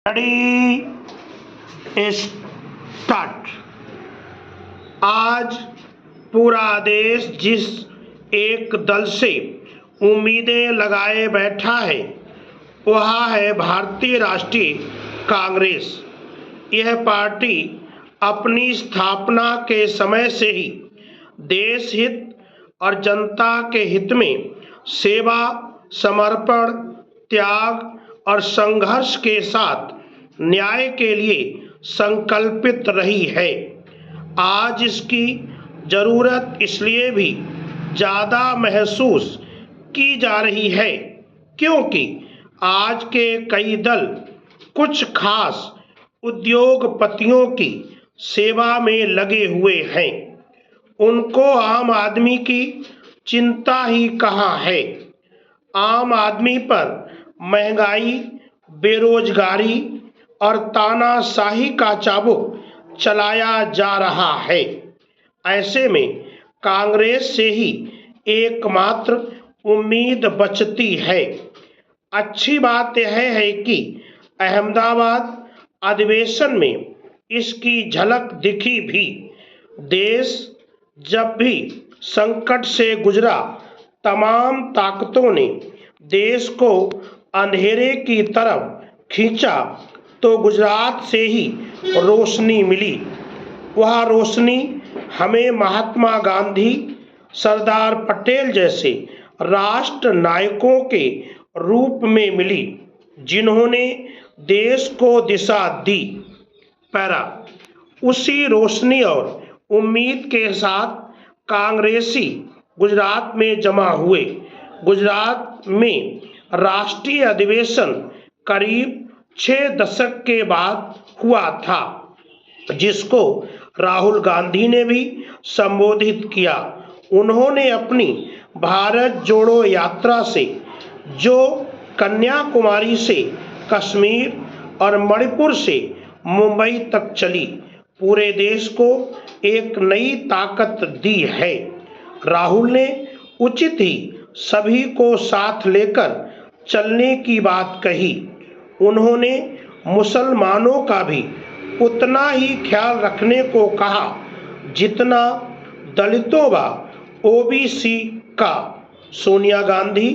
Ready start. आज पूरा देश जिस एक दल से उम्मीदें लगाए बैठा है वह है भारतीय राष्ट्रीय कांग्रेस। यह पार्टी अपनी स्थापना के समय से ही देश हित और जनता के हित में सेवा, समर्पण, त्याग और संघर्ष के साथ न्याय के लिए संकल्पित रही है। आज इसकी जरूरत इसलिए भी ज़्यादा महसूस की जा रही है क्योंकि आज के कई दल कुछ खास उद्योगपतियों की सेवा में लगे हुए हैं। उनको आम आदमी की चिंता ही कहाँ है। आम आदमी पर महंगाई, बेरोजगारी और तानाशाही का चाबुक चलाया जा रहा है। ऐसे में कांग्रेस से ही एकमात्र उम्मीद बचती है। अच्छी बात यह है कि अहमदाबाद अधिवेशन में इसकी झलक दिखी भी। देश जब भी संकट से गुजरा, तमाम ताकतों ने देश को अंधेरे की तरफ खींचा तो गुजरात से ही रोशनी मिली। वह रोशनी हमें महात्मा गांधी, सरदार पटेल जैसे राष्ट्र नायकों के रूप में मिली जिन्होंने देश को दिशा दी। पैरा उसी रोशनी और उम्मीद के साथ कांग्रेसी गुजरात में जमा हुए। गुजरात में राष्ट्रीय अधिवेशन करीब 6 दशक के बाद हुआ था, जिसको राहुल गांधी ने भी संबोधित किया। उन्होंने अपनी भारत जोड़ो यात्रा से जो कन्याकुमारी से कश्मीर और मणिपुर से मुंबई तक चली, पूरे देश को एक नई ताकत दी है। राहुल ने उचित ही सभी को साथ लेकर चलने की बात कही। उन्होंने मुसलमानों का भी उतना ही ख्याल रखने को कहा जितना दलितों व ओबीसी का। सोनिया गांधी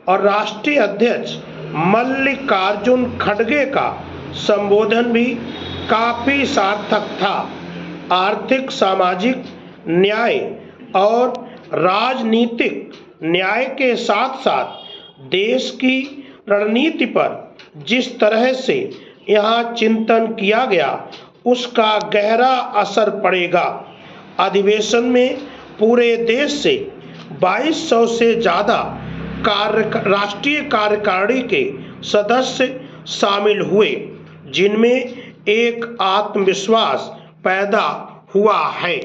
और राष्ट्रीय अध्यक्ष मल्लिकार्जुन खड़गे का संबोधन भी काफी सार्थक था। आर्थिक, सामाजिक न्याय और राजनीतिक न्याय के साथ साथ देश की रणनीति पर जिस तरह से यहाँ चिंतन किया गया उसका गहरा असर पड़ेगा। अधिवेशन में पूरे देश से 2200 से ज़्यादा राष्ट्रीय कार्यकारिणी के सदस्य शामिल हुए, जिनमें एक आत्मविश्वास पैदा हुआ है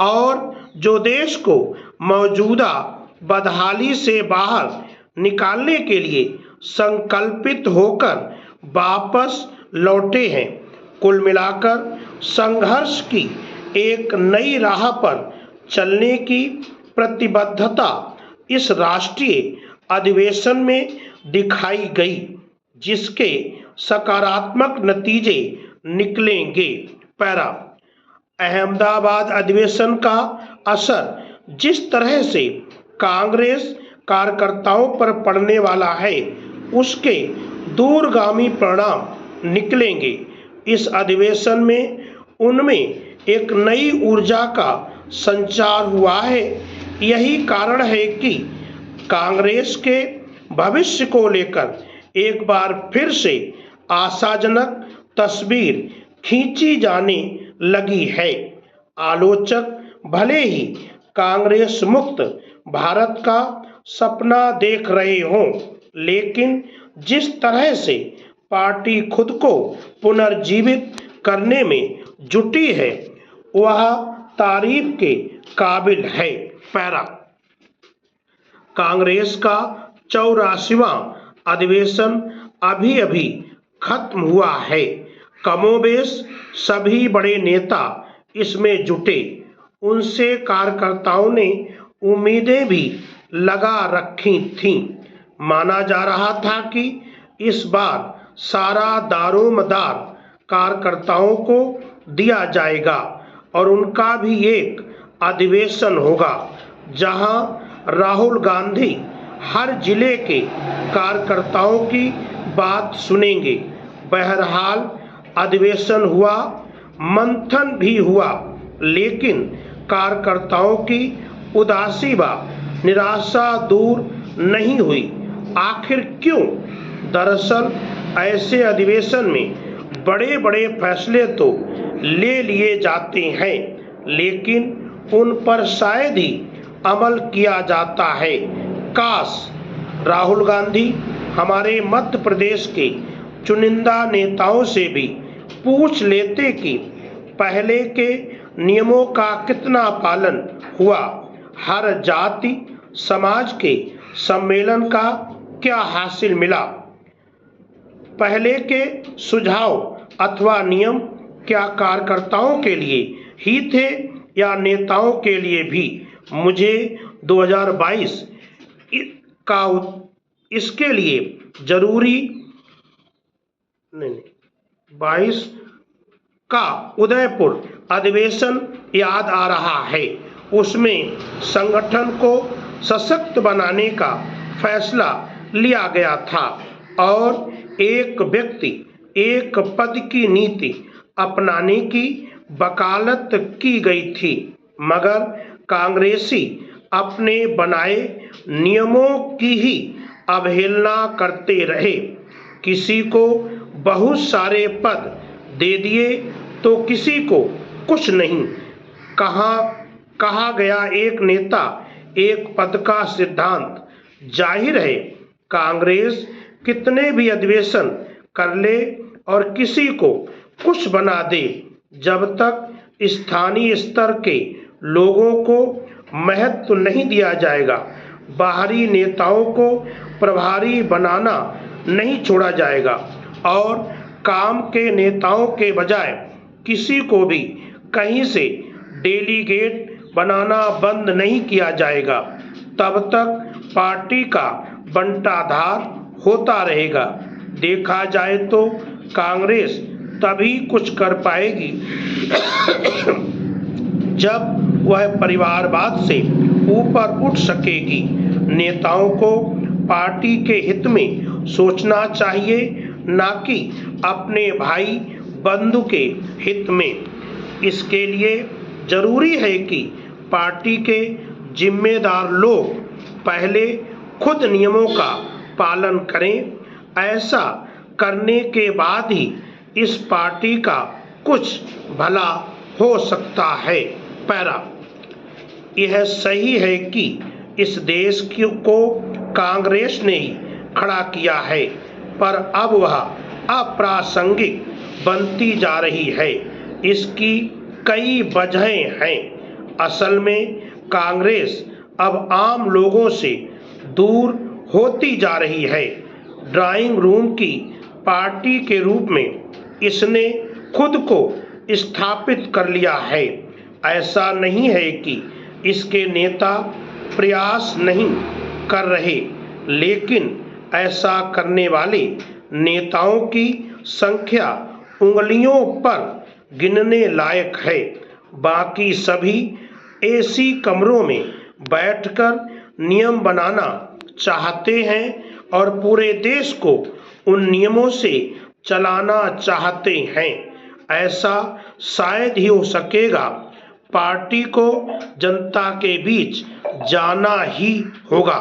और जो देश को मौजूदा बदहाली से बाहर निकालने के लिए संकल्पित होकर वापस लौटे हैं। कुल मिलाकर संघर्ष की एक नई राह पर चलने की प्रतिबद्धता इस राष्ट्रीय अधिवेशन में दिखाई गई, जिसके सकारात्मक नतीजे निकलेंगे। पैरा अहमदाबाद अधिवेशन का असर जिस तरह से कांग्रेस कार्यकर्ताओं पर पड़ने वाला है उसके दूरगामी परिणाम निकलेंगे। इस अधिवेशन में उनमें एक नई ऊर्जा का संचार हुआ है। यही कारण है कि कांग्रेस के भविष्य को लेकर एक बार फिर से आशाजनक तस्वीर खींची जाने लगी है। आलोचक भले ही कांग्रेस मुक्त भारत का सपना देख रहे हों, लेकिन जिस तरह से पार्टी खुद को पुनर्जीवित करने में जुटी है वह तारीफ के काबिल है। पैरा कांग्रेस का 84वां अधिवेशन अभी अभी खत्म हुआ है। कमोबेश सभी बड़े नेता इसमें जुटे। उनसे कार्यकर्ताओं ने उम्मीदें भी लगा रखी थीं। माना जा रहा था कि इस बार सारा दारोमदार कार्यकर्ताओं को दिया जाएगा और उनका भी एक अधिवेशन होगा जहां राहुल गांधी हर जिले के कार्यकर्ताओं की बात सुनेंगे। बहरहाल अधिवेशन हुआ, मंथन भी हुआ, लेकिन कार्यकर्ताओं की उदासी व निराशा दूर नहीं हुई। आखिर क्यों? दरअसल ऐसे अधिवेशन में बड़े बड़े फैसले तो ले लिए जाते हैं, लेकिन उन पर शायद ही अमल किया जाता है। काश राहुल गांधी हमारे मध्य प्रदेश के चुनिंदा नेताओं से भी पूछ लेते कि पहले के नियमों का कितना पालन हुआ, हर जाति समाज के सम्मेलन का क्या हासिल मिला, पहले के सुझाव अथवा नियम क्या कार्यकर्ताओं के लिए ही थे या नेताओं के लिए भी। मुझे 2022 का इसके लिए जरूरी 22 का उदयपुर अधिवेशन याद आ रहा है। उसमें संगठन को सशक्त बनाने का फैसला लिया गया था और एक व्यक्ति एक पद की नीति अपनाने की वकालत की गई थी, मगर कांग्रेसी अपने बनाए नियमों की ही अवहेलना करते रहे। किसी को बहुत सारे पद दे दिए तो किसी को कुछ नहीं। कहा गया एक नेता एक पद का सिद्धांत। जाहिर है कांग्रेस कितने भी अधिवेशन कर ले और किसी को कुछ बना दे, जब तक स्थानीय स्तर के लोगों को महत्व नहीं दिया जाएगा, बाहरी नेताओं को प्रभारी बनाना नहीं छोड़ा जाएगा और काम के नेताओं के बजाय किसी को भी कहीं से डेलीगेट बनाना बंद नहीं किया जाएगा, तब तक पार्टी का बंटाधार होता रहेगा। देखा जाए तो कांग्रेस तभी कुछ कर पाएगी जब वह परिवारवाद से ऊपर उठ सकेगी। नेताओं को पार्टी के हित में सोचना चाहिए, ना कि अपने भाई बंधु के हित में। इसके लिए जरूरी है कि पार्टी के जिम्मेदार लोग पहले खुद नियमों का पालन करें। ऐसा करने के बाद ही इस पार्टी का कुछ भला हो सकता है। पैरा, यह सही है कि इस देश को कांग्रेस ने ही खड़ा किया है, पर अब वह अप्रासंगिक बनती जा रही है। इसकी कई वजहें हैं। असल में कांग्रेस अब आम लोगों से दूर होती जा रही है। ड्राइंग रूम की पार्टी के रूप में इसने खुद को स्थापित कर लिया है। ऐसा नहीं है कि इसके नेता प्रयास नहीं कर रहे, लेकिन ऐसा करने वाले नेताओं की संख्या उंगलियों पर गिनने लायक है। बाकी सभी एसी कमरों में बैठकर नियम बनाना चाहते हैं और पूरे देश को उन नियमों से चलाना चाहते हैं। ऐसा शायद ही हो सकेगा। पार्टी को जनता के बीच जाना ही होगा।